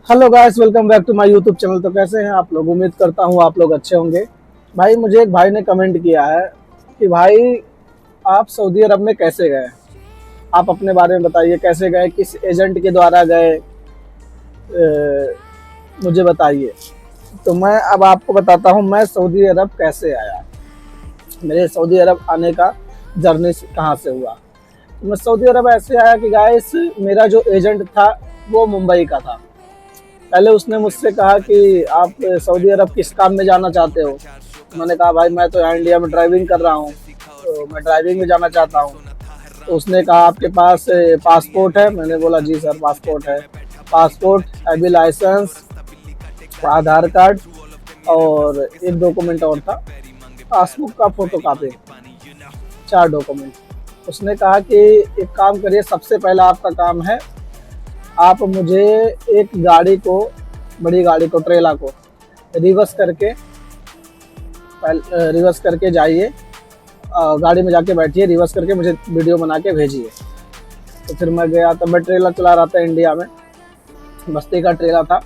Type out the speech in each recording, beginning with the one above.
Hello guys, welcome back to my YouTube channel. तो कैसे हैं आप लोग? उम्मीद करता हूँ आप लोग अच्छे होंगे। भाई, मुझे एक भाई ने कमेंट किया है कि भाई आप सऊदी अरब में कैसे गए। आप अपने बारे में बताइए, कैसे गए, किस एजेंट के द्वारा गए, मुझे बताइए। तो मैं अब आपको बताता हूँ मैं सऊदी अरब कैसे आया, मेरे सऊदी अरब आने का जर्नी कहाँ से हुआ। तो मैं सऊदी अरब ऐसे आया कि गाइस, मेरा जो एजेंट था वो मुंबई का था। पहले उसने मुझसे कहा कि आप सऊदी अरब किस काम में जाना चाहते हो। मैंने कहा भाई मैं तो यहाँ इंडिया में ड्राइविंग कर रहा हूँ, तो मैं ड्राइविंग में जाना चाहता हूँ। तो उसने कहा आपके पास पासपोर्ट है? मैंने बोला जी सर, पासपोर्ट है। पासपोर्ट, हैवी लाइसेंस, आधार कार्ड और एक डॉक्यूमेंट और था, पासबुक का फोटो कापी, 4 डॉक्यूमेंट। उसने कहा कि एक काम करिए, सबसे पहला आपका काम है, आप मुझे एक गाड़ी को, बड़ी गाड़ी को, ट्रेला को रिवर्स करके जाइए, गाड़ी में जाके बैठिए, रिवर्स करके मुझे वीडियो बना के भेजिए। तो फिर मैं गया, तब मैं ट्रेला चला रहा था इंडिया में, बस्ती का ट्रेला था।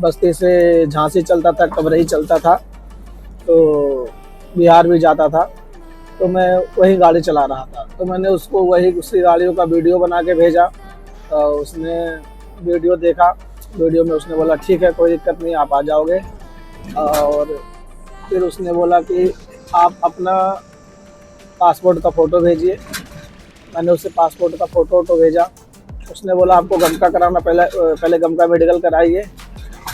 बस्ती से झांसी चलता था, कबरई चलता था, तो बिहार भी जाता था। तो मैं वही गाड़ी चला रहा था, तो मैंने उसको उसी गाड़ियों का वीडियो बना के भेजा। तो उसने वीडियो देखा, वीडियो में उसने बोला ठीक है, कोई दिक्कत नहीं, आप आ जाओगे। और फिर उसने बोला कि आप अपना पासपोर्ट का फ़ोटो भेजिए। मैंने उसे पासपोर्ट का फ़ोटो भेजा। उसने बोला आपको गम का कराना, पहले गम का मेडिकल कराइए,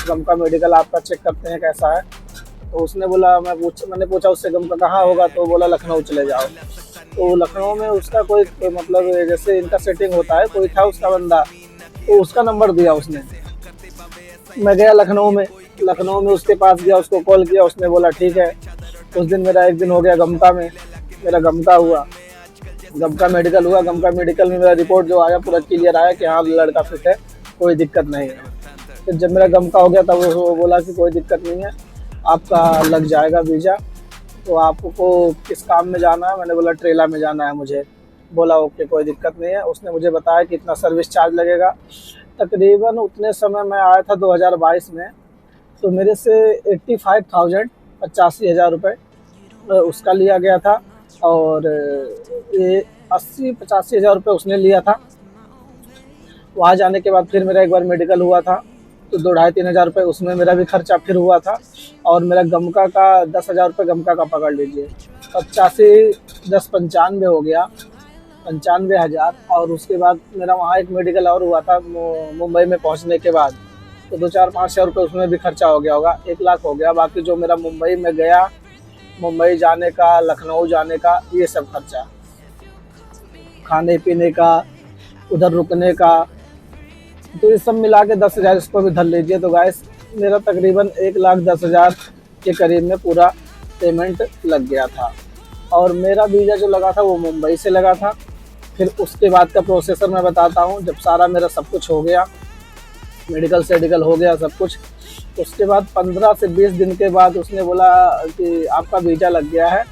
गम का मेडिकल आपका चेक करते हैं कैसा है। तो उसने बोला, मैंने पूछा उससे गम का कहाँ होगा, तो बोला लखनऊ चले जाओ। तो लखनऊ में उसका कोई मतलब जैसे इनका सेटिंग होता है, कोई था उसका बंदा, तो उसका नंबर दिया उसने। मैं गया लखनऊ में उसके पास गया, उसको कॉल किया, उसने बोला ठीक है। उस दिन मेरा एक दिन हो गया गमका में, मेरा गमका हुआ, गमका मेडिकल हुआ। गमका मेडिकल में मेरा रिपोर्ट जो आया पूरा क्लियर आया कि हाँ लड़का फिट है, कोई दिक्कत नहीं है। फिर जब मेरा गमका हो गया तब वो बोला कि कोई दिक्कत नहीं है, आपका लग जाएगा वीज़ा। तो आपको किस काम में जाना है? मैंने बोला ट्रेला में जाना है मुझे। बोला ओके, कोई दिक्कत नहीं है। उसने मुझे बताया कि इतना सर्विस चार्ज लगेगा। तकरीबन उतने समय मैं आया था 2022 में, तो मेरे से 85,000, 85,000 रुपये उसका लिया गया था। और ये 80-85,000 रुपये उसने लिया था। वहाँ जाने के बाद फिर मेरा एक बार मेडिकल हुआ था, तो 2-2,5-3 हज़ार रुपये उसमें मेरा भी खर्चा फिर हुआ था। और मेरा गमका का 10,000 रुपये गमका का पकड़ लीजिए, 85-10-95 हो गया, 95,000। और उसके बाद मेरा वहाँ एक मेडिकल और हुआ था मुंबई में पहुँचने के बाद, तो 2-4-5 हज़ार रुपये उसमें भी खर्चा हो गया होगा, 1 लाख हो गया। बाकी जो मेरा मुंबई में गया, मुंबई जाने का, लखनऊ जाने का, ये सब खर्चा, खाने पीने का, उधर रुकने का, तो ये सब मिला के 10,000 इसको भी धर लीजिए। तो गाइस, मेरा तकरीबन 1,10,000 के करीब में पूरा पेमेंट लग गया था। और मेरा वीज़ा जो लगा था वो मुंबई से लगा था। फिर उसके बाद का प्रोसेसर मैं बताता हूँ। जब सारा मेरा सब कुछ हो गया, मेडिकल सेडिकल हो गया सब कुछ, उसके बाद 15 से 20 दिन के बाद उसने बोला कि आपका वीज़ा लग गया है,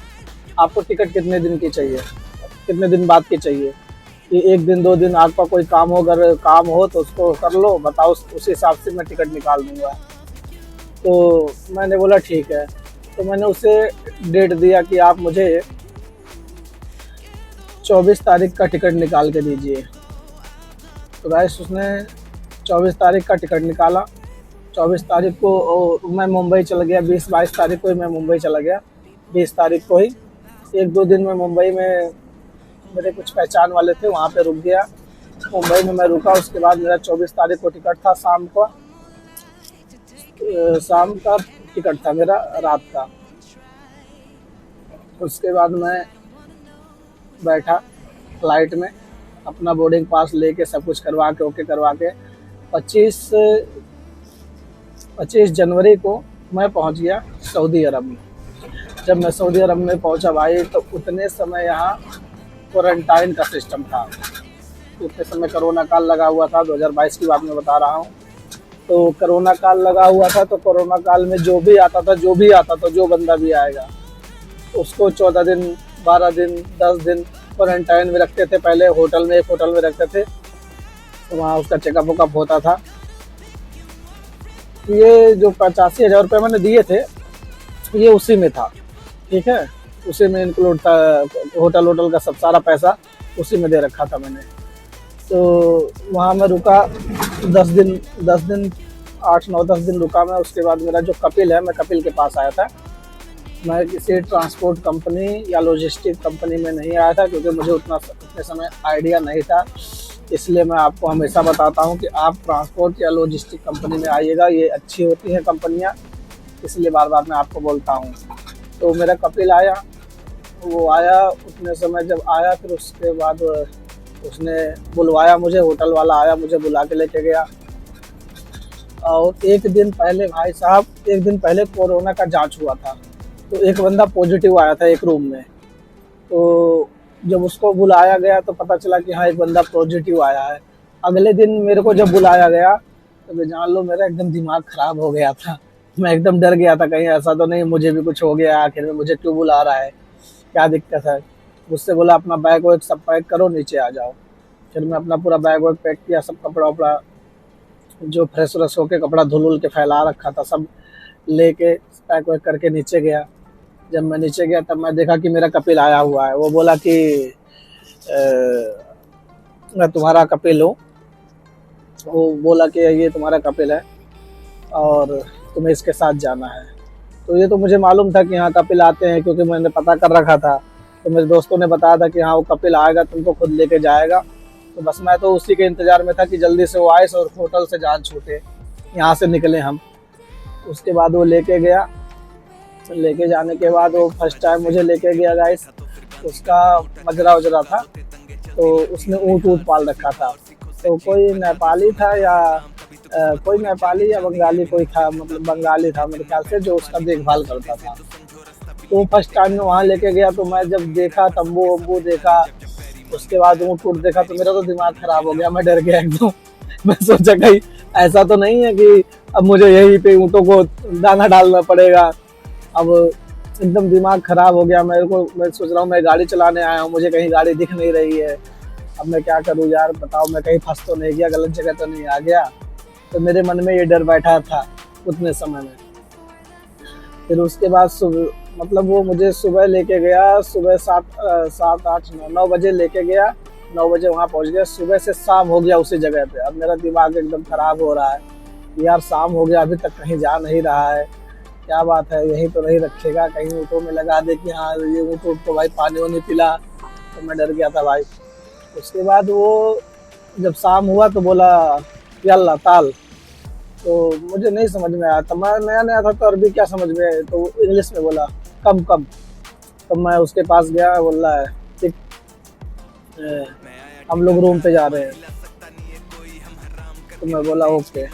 आपको टिकट कितने दिन की चाहिए, कितने दिन बाद की चाहिए, कि 1 दिन 2 दिन आपका कोई काम हो, अगर काम हो तो उसको कर लो, बताओ, उस हिसाब से मैं टिकट निकाल दूँगा। तो मैंने बोला ठीक है। तो मैंने उसे डेट दिया कि आप मुझे 24 तारीख का टिकट निकाल के दीजिए। तो गाइस, उसने 24 तारीख का टिकट निकाला। 24 तारीख को मैं मुंबई चला गया, 20-22 तारीख को ही मैं मुंबई चला गया। 20 तारीख को ही 1-2 दिन में मुंबई में मेरे कुछ पहचान वाले थे, वहाँ पे रुक गया। मुंबई में मैं रुका। उसके बाद मेरा 24 तारीख को टिकट था, शाम का टिकट था मेरा, रात का। उसके बाद मैं बैठा फ्लाइट में, अपना बोर्डिंग पास लेके सब कुछ करवा के ओके करवा के 25 जनवरी को मैं पहुंच गया सऊदी अरब में। जब मैं सऊदी अरब में पहुंचा भाई, तो उतने समय यहाँ क्वारंटाइन का सिस्टम था। उतने समय कोरोना काल लगा हुआ था, 2022 की बात मैं बता रहा हूँ। तो कोरोना काल लगा हुआ था, तो कोरोना काल में जो भी आता था, जो बंदा भी आएगा, उसको 14 दिन, 12 दिन, 10 दिन क्वारंटाइन में रखते थे। पहले एक होटल में रखते थे, तो वहाँ उसका चेकअप वेकअप होता था। ये जो 85,000 रुपये मैंने दिए थे ये उसी में था, ठीक है, उसी में इंक्लूड था, होटल वोटल का सब सारा पैसा उसी में दे रखा था मैंने। तो वहाँ मैं रुका 10 दिन, 10 दिन 8 9 10 दिन रुका मैं। उसके बाद मेरा जो कपिल है, मैं कपिल के पास आया था। मैं किसी ट्रांसपोर्ट कंपनी या लॉजिस्टिक कंपनी में नहीं आया था, क्योंकि मुझे उतने समय आइडिया नहीं था। इसलिए मैं आपको हमेशा बताता हूँ कि आप ट्रांसपोर्ट या लॉजिस्टिक कंपनी में आइएगा, ये अच्छी होती हैं कंपनियाँ, इसलिए बार बार मैं आपको बोलता हूँ। तो मेरा कपिल आया, वो आया उतने समय जब आया, फिर उसके बाद उसने बुलवाया मुझे, होटल वाला आया, मुझे बुला के लेके गया। और एक दिन पहले भाई साहब, एक दिन पहले कोरोना का जांच हुआ था, तो एक बंदा पॉजिटिव आया था एक रूम में। तो जब उसको बुलाया गया तो पता चला कि हाँ एक बंदा पॉजिटिव आया है। अगले दिन मेरे को जब बुलाया गया तो मैं जान लो मेरा एकदम दिमाग ख़राब हो गया था। मैं एकदम डर गया था, कहीं ऐसा तो नहीं मुझे भी कुछ हो गया, आखिर में मुझे क्यों बुला रहा है, क्या दिक्कत है। मुझसे बोला अपना बैग वैग सब पैक करो, नीचे आ जाओ। फिर मैं अपना पूरा बैग वैग पैक किया, सब कपड़ा वपड़ा जो फ्रेश व्रेश होके कपड़ा धुल उल के फैला रखा था सब लेके पैक वैक करके नीचे गया। जब मैं नीचे गया तब मैं देखा कि मेरा कपिल आया हुआ है। वो बोला कि मैं तुम्हारा कपिल हूँ। वो बोला कि ये तुम्हारा कपिल है और तुम्हें इसके साथ जाना है। तो ये तो मुझे मालूम था कि हाँ कपिल आते हैं, क्योंकि मैंने पता कर रखा था। तो मेरे दोस्तों ने बताया था कि हाँ वो कपिल आएगा, तुमको खुद लेके जाएगा। तो बस मैं तो उसी के इंतज़ार में था कि जल्दी से वो आए और होटल से जान छूटे, यहाँ से निकले हम। उसके बाद वो लेके गया, लेके जाने के बाद वो फर्स्ट टाइम मुझे लेके गया गाइस। उसका मजरा उजरा था, तो उसने ऊँट ऊँट पाल रखा था। तो कोई नेपाली था या कोई नेपाली या बंगाली कोई था, मतलब बंगाली था मेरे ख्याल से, जो उसका देखभाल करता था। तो फर्स्ट टाइम में वहाँ लेके गया, तो मैं जब देखा तंबू वम्बू देखा, उसके बाद ऊँट ऊँट देखा, तो मेरा तो दिमाग ख़राब हो गया, मैं डर गया एकदम। मैं सोचा कहीं ऐसा तो नहीं है कि अब मुझे यहीं पे ऊँटों को दाना डालना पड़ेगा। अब एकदम दिमाग ख़राब हो गया मेरे को। मैं सोच रहा हूँ मैं गाड़ी चलाने आया हूँ, मुझे कहीं गाड़ी दिख नहीं रही है, अब मैं क्या करूँ यार, बताओ मैं कहीं फंस तो नहीं गया, गलत जगह तो नहीं आ गया। तो मेरे मन में ये डर बैठा था उतने समय में। फिर उसके बाद सुबह, मतलब वो मुझे सुबह लेके गया, सुबह 7 8 9 बजे लेके गया, 9 बजे वहाँ पहुँच गया। सुबह से शाम हो गया उसी जगह पे। अब मेरा दिमाग एकदम ख़राब हो रहा है, यार शाम हो गया अभी तक कहीं जा नहीं रहा है, क्या बात है, यहीं तो नहीं रखेगा, कहीं ऊँटों में लगा दे कि हाँ ये ऊँट को भाई पानी वानी पिला। तो मैं डर गया था भाई। उसके बाद वो जब शाम हुआ तो बोला यल्ला ताल। तो मुझे नहीं समझ में आया था, मैं नया नया था तो अरबी क्या समझ में, तो इंग्लिश में बोला कम कम। तो मैं उसके पास गया, बोल रहा है ठीक, हम लोग रूम पे जा रहे हैं। तो मैं बोला ओके।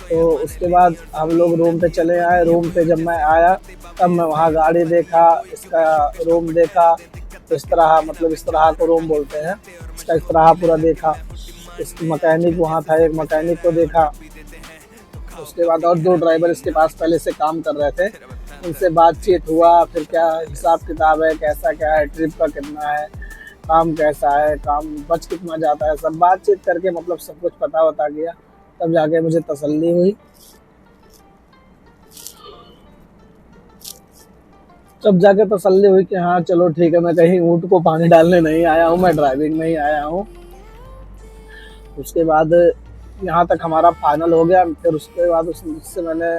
तो उसके बाद हम लोग रूम पे चले आए। रूम पे जब मैं आया तब मैं वहाँ गाड़ी देखा, इसका रूम देखा, इस तरह, मतलब इस तरह को रूम बोलते हैं, इसका इस तरह पूरा देखा। इस मैकेनिक वहाँ था, एक मैकेनिक को देखा। उसके बाद और 2 ड्राइवर इसके पास पहले से काम कर रहे थे, उनसे बातचीत हुआ। फिर क्या हिसाब किताब है, कैसा क्या है, ट्रिप का कितना है, काम कैसा है, काम बच कितना जाता है, सब बातचीत करके मतलब सब कुछ पता होता गया। तब जाके मुझे तसल्ली हुई, तब जाके तसल्ली हुई कि हाँ चलो ठीक है, मैं कहीं ऊँट को पानी डालने नहीं आया हूँ, मैं ड्राइविंग में ही आया हूँ। उसके बाद यहाँ तक हमारा फाइनल हो गया। फिर उसके बाद उससे मैंने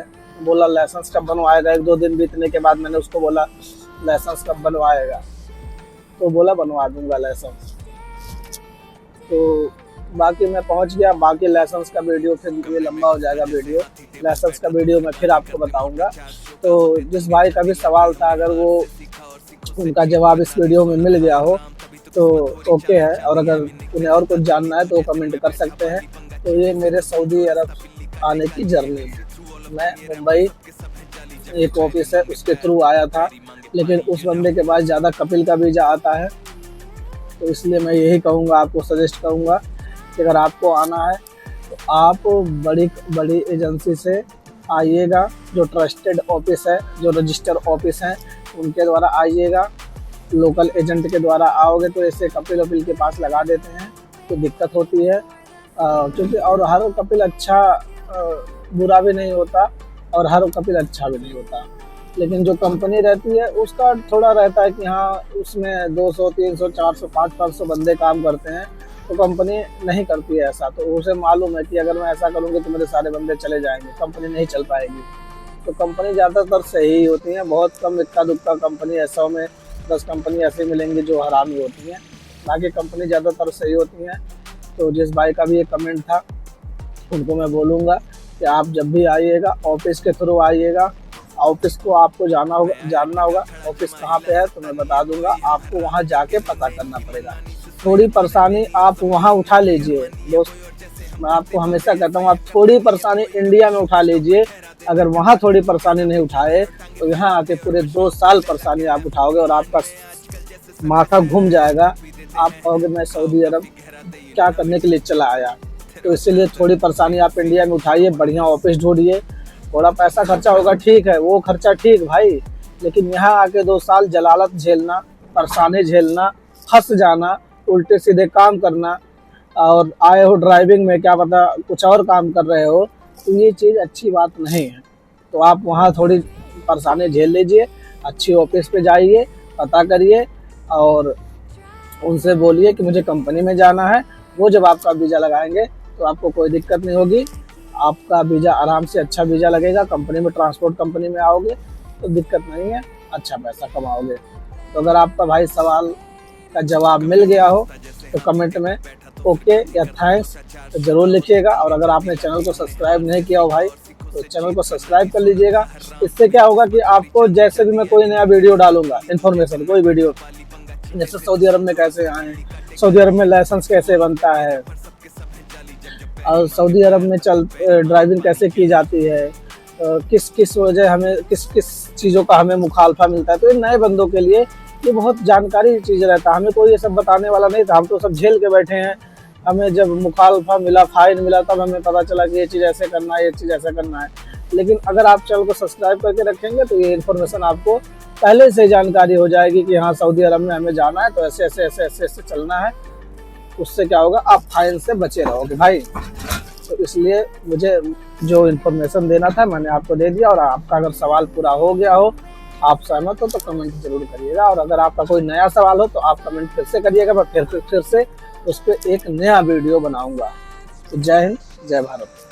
बोला लाइसेंस कब बनवाएगा। 1 2 दिन बीतने के बाद मैंने उसको बोला लाइसेंस कब बनवाएगा, तो बोला बनवा दूंगा लाइसेंस। तो बाकी मैं पहुंच गया। बाकी लाइसेंस का वीडियो फिर ये लंबा हो जाएगा वीडियो, लाइसेंस का वीडियो मैं फिर आपको बताऊंगा। तो जिस भाई का भी सवाल था, अगर वो उनका जवाब इस वीडियो में मिल गया हो तो ओके है, और अगर उन्हें और कुछ जानना है तो वो कमेंट कर सकते हैं। तो ये मेरे सऊदी अरब आने की जर्नी, मैं मुंबई एक ऑफिस है उसके थ्रू आया था, लेकिन उस बंदे के पास ज़्यादा कपिल का वीज़ा आता है। तो इसलिए मैं यही कहूँगा, आपको सजेस्ट करूँगा कि अगर आपको आना है तो आप बड़ी बड़ी एजेंसी से आइएगा, जो ट्रस्टेड ऑफिस है, जो रजिस्टर ऑफिस हैं उनके द्वारा आइएगा। लोकल एजेंट के द्वारा आओगे तो ऐसे कपिल वपिल के पास लगा देते हैं, तो दिक्कत होती है। क्योंकि और हर कपिल अच्छा बुरा भी नहीं होता और हर कपिल अच्छा भी नहीं होता। लेकिन जो कंपनी रहती है उसका थोड़ा रहता है कि हाँ उसमें 200, 300, 400, 500 बंदे काम करते हैं, तो कंपनी नहीं करती है ऐसा। तो उसे मालूम है कि अगर मैं ऐसा करूँगी तो मेरे सारे बंदे चले जाएंगे, कंपनी नहीं चल पाएगी। तो कंपनी ज़्यादातर सही होती है, बहुत कम इक्का दुक्का कंपनी, 100 में 10 कंपनी ऐसी मिलेंगी जो हरामी होती हैं, बाकी कंपनी ज़्यादातर सही होती हैं। तो जिस भाई का भी ये कमेंट था उनको मैं बोलूँगा कि आप जब भी आइएगा ऑफिस के थ्रू आइएगा। ऑफिस को आपको जानना होगा ऑफिस कहाँ पे है तो मैं बता दूंगा, आपको वहाँ जाके पता करना पड़ेगा। थोड़ी परेशानी आप वहाँ उठा लीजिए दोस्त, मैं आपको हमेशा कहता हूँ आप थोड़ी परेशानी इंडिया में उठा लीजिए। अगर वहाँ थोड़ी परेशानी नहीं उठाए तो यहाँ आके पूरे 2 साल परेशानी आप उठाओगे और आपका माथा घूम जाएगा। आप कहोगे मैं सऊदी अरब क्या करने के लिए चला आया। तो इसीलिए थोड़ी परेशानी आप इंडिया में उठाइए, बढ़िया ऑफिस ढूंढिए। थोड़ा पैसा खर्चा होगा ठीक है, वो खर्चा ठीक भाई, लेकिन यहाँ आके 2 साल जलालत झेलना, परेशानी झेलना, फंस जाना, उल्टे सीधे काम करना, और आए हो ड्राइविंग में क्या पता कुछ और काम कर रहे हो, तो ये चीज़ अच्छी बात नहीं है। तो आप वहाँ थोड़ी परेशानी झेल लीजिए, अच्छी ऑफिस पे जाइए, पता करिए और उनसे बोलिए कि मुझे कंपनी में जाना है। वो जब आपका वीज़ा लगाएंगे तो आपको कोई दिक्कत नहीं होगी, आपका वीज़ा आराम से अच्छा वीज़ा लगेगा। कंपनी में ट्रांसपोर्ट कंपनी में आओगे तो दिक्कत नहीं है, अच्छा पैसा कमाओगे। तो अगर आपका भाई सवाल का जवाब मिल गया हो तो कमेंट में ओके या थैंक्स तो ज़रूर लिखिएगा। और अगर आपने चैनल को सब्सक्राइब नहीं किया हो भाई तो चैनल को सब्सक्राइब कर लीजिएगा। इससे क्या होगा कि आपको जैसे भी मैं कोई नया वीडियो डालूंगा, इन्फॉर्मेशन कोई वीडियो, जैसे सऊदी अरब में कैसे आए, सऊदी अरब में लाइसेंस कैसे बनता है, और सऊदी अरब में ड्राइविंग कैसे की जाती है, किस किस वजह हमें किस किस चीज़ों का हमें मुखालफा मिलता है, तो इन नए बंदों के लिए ये बहुत जानकारी चीज़ रहता है। हमें कोई ये सब बताने वाला नहीं था, हम तो सब झेल के बैठे हैं। हमें जब मुखालफा मिला, फाइन मिला, तब हमें पता चला कि ये चीज़ ऐसे करना है, ये चीज़ ऐसा करना है। लेकिन अगर आप चैनल को सब्सक्राइब करके रखेंगे तो ये इन्फॉर्मेशन आपको पहले से जानकारी हो जाएगी कि हाँ सऊदी अरब में हमें जाना है तो ऐसे ऐसे ऐसे ऐसे ऐसे चलना है। उससे क्या होगा, आप फाइन से बचे रहोगे भाई। तो इसलिए मुझे जो इन्फॉर्मेशन देना था मैंने आपको दे दिया। और आपका अगर सवाल पूरा हो गया हो, आप सहमत हो तो कमेंट जरूर करिएगा। और अगर आपका कोई नया सवाल हो तो आप कमेंट फिर से करिएगा, मैं फिर से उस पर एक नया वीडियो बनाऊंगा। तो जय हिंद, जय भारत।